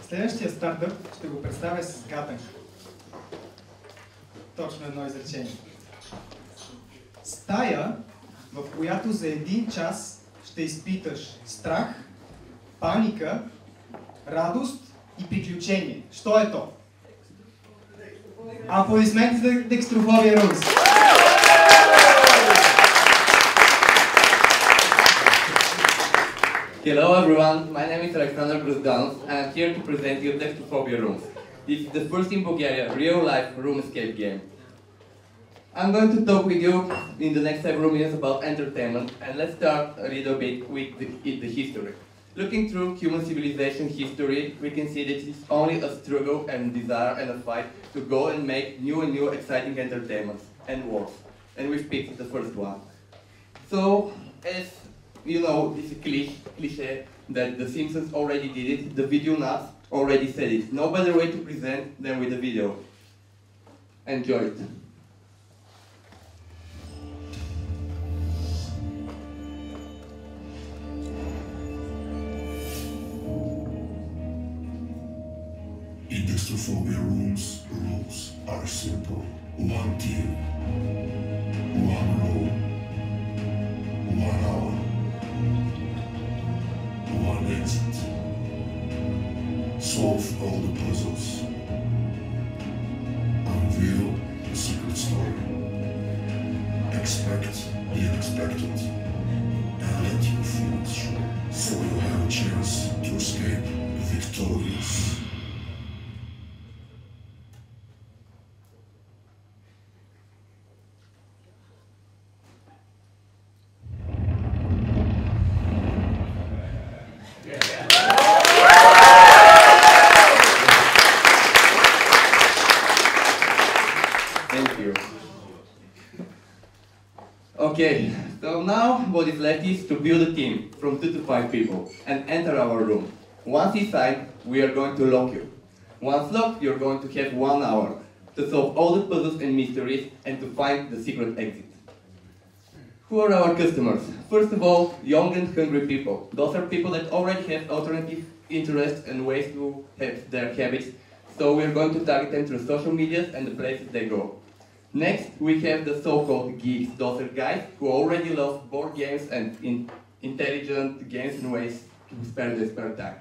Следващия стартъп ще го представя с гатанка. Точно едно изречение. Стая, в която за 1 час ще изпиташ страх, паника, радост и приключение. Що е то? Аплодисменти за Dextrophobia Rooms! Hello everyone, my name is Alexander Gruzdanov and I'm here to present you Dextrophobia Rooms. This is the first in Bulgaria real-life room escape game. I'm going to talk with you in the next several minutes about entertainment, and let's start a little bit with the history. Looking through human civilization history, we can see that it's only a struggle and desire and a fight to go and make new and new exciting entertainments and works. And we've picked the first one. So, as you know, this is cliche that The Simpsons already did it, the video nuts already said it. No better way to present than with a video. Enjoy it. In Dextrophobia Rooms, rules are simple. 1 team, 1 room, 1 hour, 1 exit. Solve all the puzzles. Unveil the secret story. Expect the unexpected. And let your feelings show. So you have a chance to escape victorious. Okay, so now what is left is to build a team from 2 to 5 people and enter our room. Once inside, we are going to lock you. Once locked, you're going to have 1 hour to solve all the puzzles and mysteries and to find the secret exit. Who are our customers? First of all, young and hungry people. Those are people that already have alternative interests and ways to have their habits, so we're going to target them through social medias and the places they go. Next, we have the so-called geeks. Those are guys who already love board games and intelligent games and ways to spend their spare time.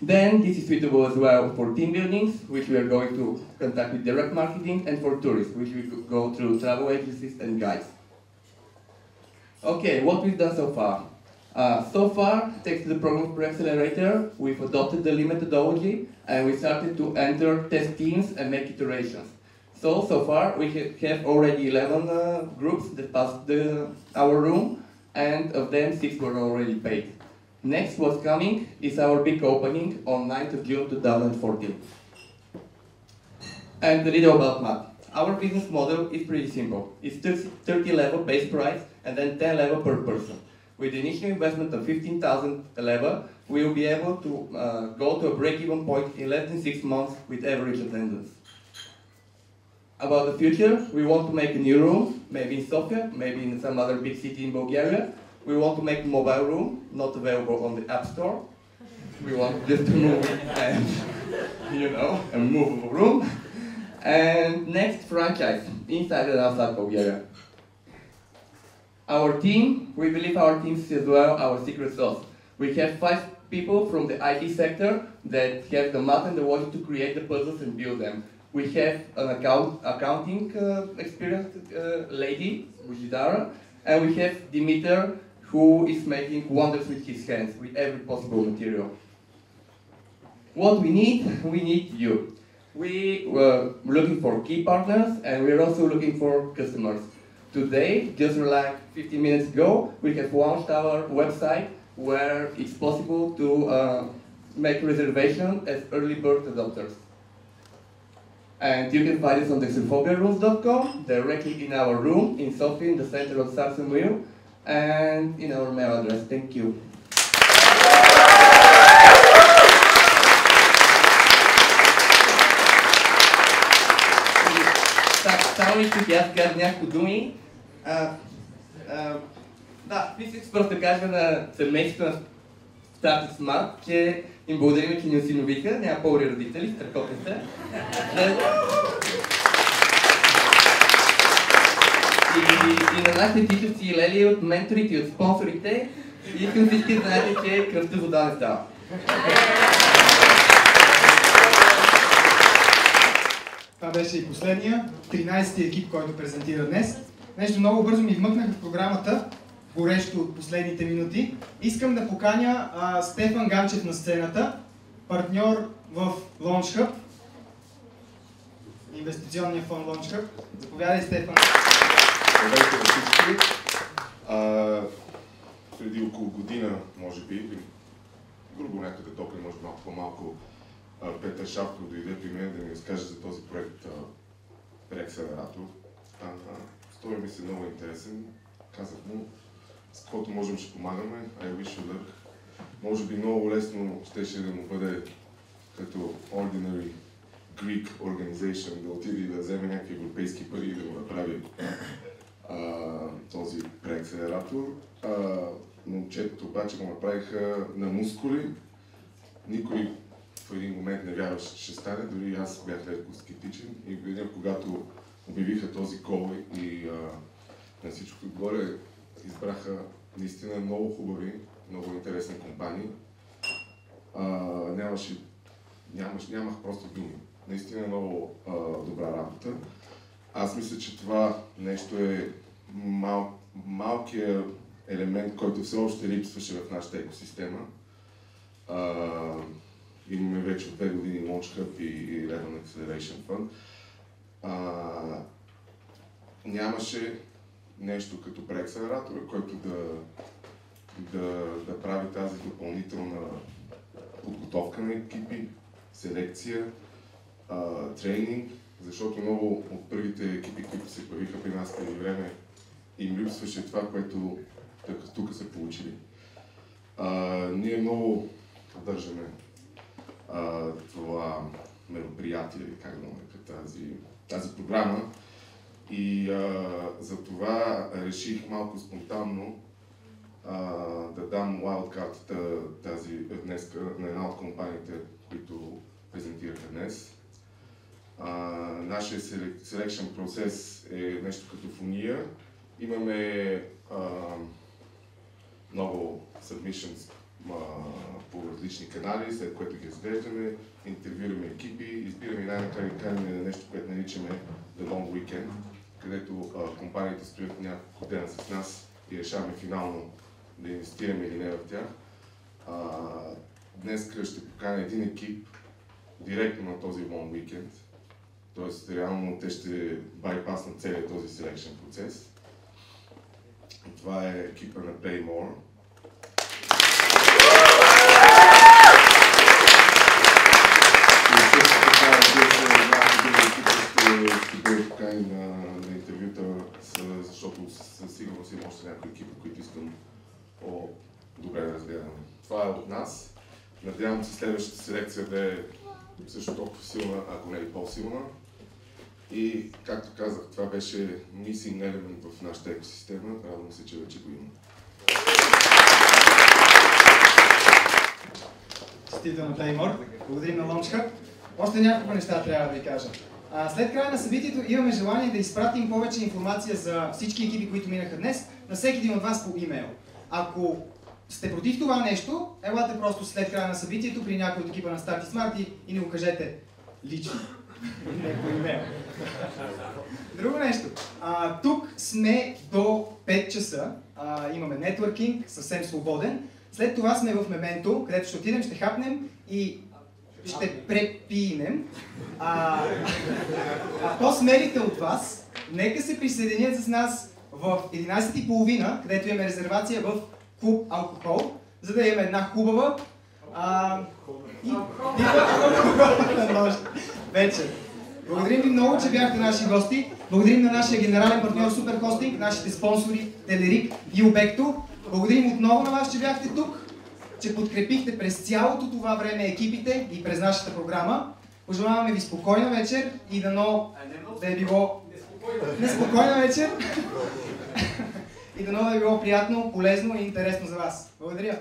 Then, this is suitable as well for team buildings, which we are going to contact with direct marketing, and for tourists, which we could go through travel agencies and guides. Okay, what we've done so far. So far, thanks to the program for Accelerator, we've adopted the Lean methodology, and we started to enter test teams and make iterations. So far, we have already 11 groups that passed our room, and of them 6 were already paid. Next, what's coming is our big opening on 9th of June 2014. And a little about math. Our business model is pretty simple. It's 30 level base price and then 10 level per person. With the initial investment of 15,000 a level, we will be able to go to a break-even point in less than 6 months with average attendance. About the future, we want to make a new room, maybe in Sofia, maybe in some other big city in Bulgaria. We want to make a mobile room, not available on the App Store. We want just to move it and, you know, a movable room. And next, franchise, inside and outside Bulgaria. Our team, we believe our team is as well our secret sauce. We have 5 people from the IT sector that have the math and the logic to create the puzzles and build them. We have an accounting experienced lady, Bujidara, and we have Dimitar, who is making wonders with his hands, with every possible material. What we need you. We were looking for key partners, and we're also looking for customers. Today, just like 15 minutes ago, we have launched our website where it's possible to make reservation as early bird adopters. And you can find us on dextrophobiarooms.com, directly in our room in Sofia, in the center of Saxon Wheel, and in our mail address. Thank you. Само исках и аз кажа няколко думи. Да, мислих просто да кажа на семейството на Start Smart, че им благодарим, че ни осиновиха, няма по-добри родители, страхотни са. И на нашите тичовци и лели от менторите и от спонсорите, и искам всички да знаете, че кръвта вода не става. Това беше и последния, 13-ти екип, който презентира днес. Нещо много бързо ми вмъкнах в програмата, горещо от последните минути. Искам да поканя Стефан Ганчев на сцената, партньор в Launch Hub, инвестиционния фонд Launch Hub. Заповядай, Стефан. Здравейте на всички. Преди около година, може би, грубо някъде топли, може малко по-малко, Петър Шапков дойде при мен да ми разкаже за този проект Преакселератор. Стори ми се много интересен. Казах му, с каквото можем ще помагаме, I wish you luck. Може би много лесно щеше да му бъде като Ordinary Greek Organization да отиде и да вземе някакви европейски пари и да го направи този преакселератор. Момчетата обаче го направиха на мускули. Никой в един момент не вярваше, че ще стане, дори аз бях леко скептичен. И когато обявиха този кол и на всичко отгоре избраха наистина много хубави, много интересни компании. Нямах просто думи. Наистина много добра работа. Аз мисля, че това нещо е малкият елемент, който все още липсваше в нашата екосистема. Имаме вече от 2 години Launch Hub и Eleven Acceleration Fund. Нямаше нещо като преакселератора, който да прави тази допълнителна подготовка на екипи, селекция, тренинг, защото много от първите екипи, които се появиха при нас преди време, им липсваше това, което тук са получили. Ние много поддържаме това мероприятие, как да нарека тази програма. И за това реших малко спонтанно да дам wildcard днес на една от компаниите, които презентираха днес. Нашия selection процес е нещо като фуния. Имаме много submissions по различни канали, след което ги разглеждаме, интервюираме екипи, избираме най-накрая каним на нещо, което наричаме The Long Weekend, където компаниите стоят няколко дена с нас и решаваме финално да инвестираме или не в тях. Днес ще поканя един екип директно на този Long Weekend, т.е. реално те ще байпаснат целият този selection процес. Това е екипа на Paymore. Ще бъде покани на интервюта, защото със сигурност има още някои екипи, които искам по-добре да разгледаме. Това е от нас. Надявам се следващата селекция да е също толкова силна, ако не е по-силна. И, както казах, това беше missing element в нашата екосистема. Радвам се, че вече го има. Честито на Paymore. Благодарим на Launch Hub. Още няколко неща трябва да ви кажа. След края на събитието имаме желание да изпратим повече информация за всички екипи, които минаха днес, на всеки един от вас по имейл. Ако сте против това нещо, елате просто след края на събитието при някой от екипа на Start Smart и ни го кажете лично. Не по имейл. Друго нещо. Тук сме до 5 часа. Имаме нетворкинг, съвсем свободен. След това сме в Мементо, където ще отидем, ще хапнем и ще препинем. По-смелите от вас, нека се присъединят с нас в 11:30, където имаме резервация в клуб Алкохол, за да имаме една хубава вечер. Благодарим ви много, че бяхте наши гости. Благодарим на нашия генерален партньор Супер Хостинг, нашите спонсори Телерик и Обекто. Благодарим отново на вас, че бяхте тук, че подкрепихте през цялото това време екипите и през нашата програма. Пожелаваме ви спокойна вечер и дано да е било неспокойна вечер и дано да е било приятно, полезно и интересно за вас. Благодаря!